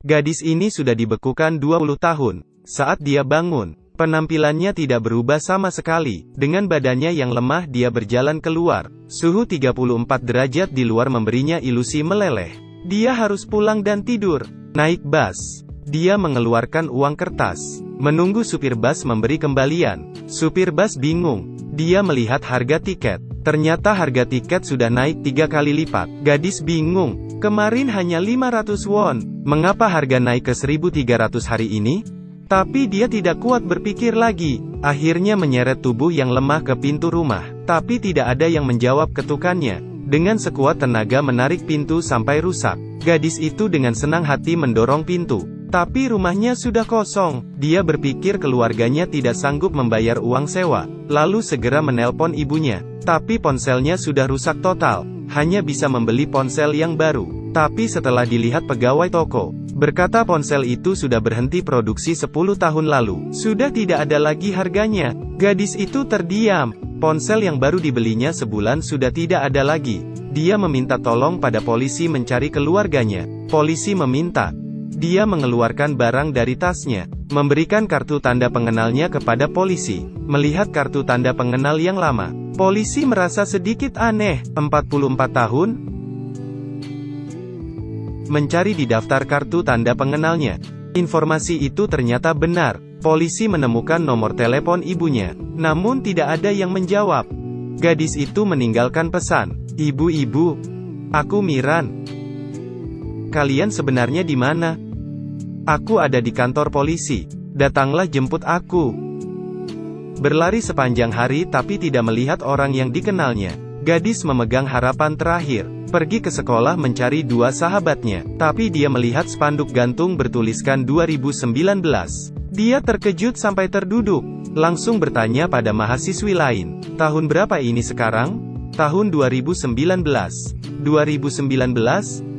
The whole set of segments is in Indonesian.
Gadis ini sudah dibekukan 20 tahun. Saat dia bangun, penampilannya tidak berubah sama sekali. Dengan badannya yang lemah dia berjalan keluar. Suhu 34 derajat di luar memberinya ilusi meleleh. Dia harus pulang dan tidur. Naik bus. Dia mengeluarkan uang kertas. Menunggu supir bus memberi kembalian. Supir bus bingung. Dia melihat harga tiket. Ternyata harga tiket sudah naik 3 kali lipat. Gadis bingung. Kemarin hanya 500 won. Mengapa harga naik ke 1.300 hari ini? Tapi dia tidak kuat berpikir lagi. Akhirnya menyeret tubuh yang lemah ke pintu rumah. Tapi tidak ada yang menjawab ketukannya. Dengan sekuat tenaga menarik pintu sampai rusak. Gadis itu dengan senang hati mendorong pintu. Tapi rumahnya sudah kosong. Dia berpikir keluarganya tidak sanggup membayar uang sewa. Lalu segera menelpon ibunya. Tapi ponselnya sudah rusak total. Hanya bisa membeli ponsel yang baru. Tapi setelah dilihat pegawai toko, berkata ponsel itu sudah berhenti produksi 10 tahun lalu. Sudah tidak ada lagi harganya. Gadis itu terdiam. Ponsel yang baru dibelinya sebulan sudah tidak ada lagi. Dia meminta tolong pada polisi mencari keluarganya. Polisi meminta dia mengeluarkan barang dari tasnya, memberikan kartu tanda pengenalnya kepada polisi. Melihat kartu tanda pengenal yang lama, polisi merasa sedikit aneh. 44 tahun? Mencari di daftar kartu tanda pengenalnya. Informasi itu ternyata benar. Polisi menemukan nomor telepon ibunya, namun tidak ada yang menjawab. Gadis itu meninggalkan pesan. Ibu-ibu, aku Miran. Kalian sebenarnya di mana? Aku ada di kantor polisi. Datanglah jemput aku. Berlari sepanjang hari tapi tidak melihat orang yang dikenalnya. Gadis memegang harapan terakhir. Pergi ke sekolah mencari dua sahabatnya. Tapi dia melihat spanduk gantung bertuliskan 2019. Dia terkejut sampai terduduk. Langsung bertanya pada mahasiswi lain. Tahun berapa ini sekarang? Tahun 2019. 2019?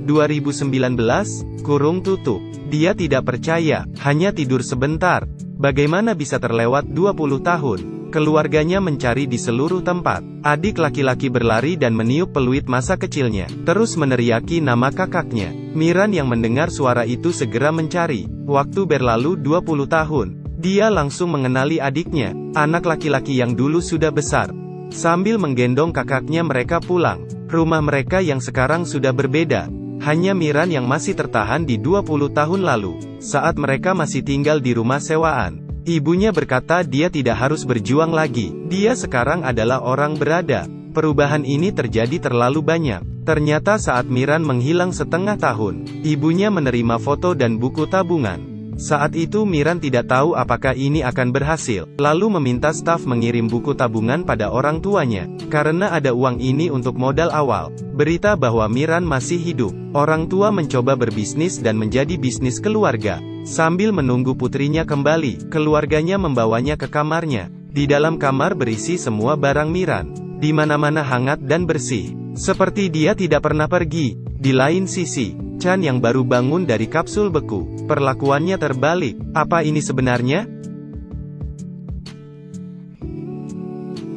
2019? Kurung tutup. Dia tidak percaya. Hanya tidur sebentar. Bagaimana bisa terlewat 20 tahun? Keluarganya mencari di seluruh tempat. Adik laki-laki berlari dan meniup peluit masa kecilnya. Terus meneriaki nama kakaknya. Miran yang mendengar suara itu segera mencari. Waktu berlalu 20 tahun. Dia langsung mengenali adiknya. Anak laki-laki yang dulu sudah besar. Sambil menggendong kakaknya mereka pulang. Rumah mereka yang sekarang sudah berbeda. Hanya Miran yang masih tertahan di 20 tahun lalu. Saat mereka masih tinggal di rumah sewaan. Ibunya berkata dia tidak harus berjuang lagi. Dia sekarang adalah orang berada. Perubahan ini terjadi terlalu banyak. Ternyata saat Miran menghilang setengah tahun, ibunya menerima foto dan buku tabungan. Saat itu Miran tidak tahu apakah ini akan berhasil. Lalu meminta staf mengirim buku tabungan pada orang tuanya. Karena ada uang ini untuk modal awal. Berita bahwa Miran masih hidup. Orang tua mencoba berbisnis dan menjadi bisnis keluarga. Sambil menunggu putrinya kembali, keluarganya membawanya ke kamarnya. Di dalam kamar berisi semua barang Miran. Di mana-mana hangat dan bersih. Seperti dia tidak pernah pergi. Di lain sisi, Chan yang baru bangun dari kapsul beku. Perlakuannya terbalik. Apa ini sebenarnya?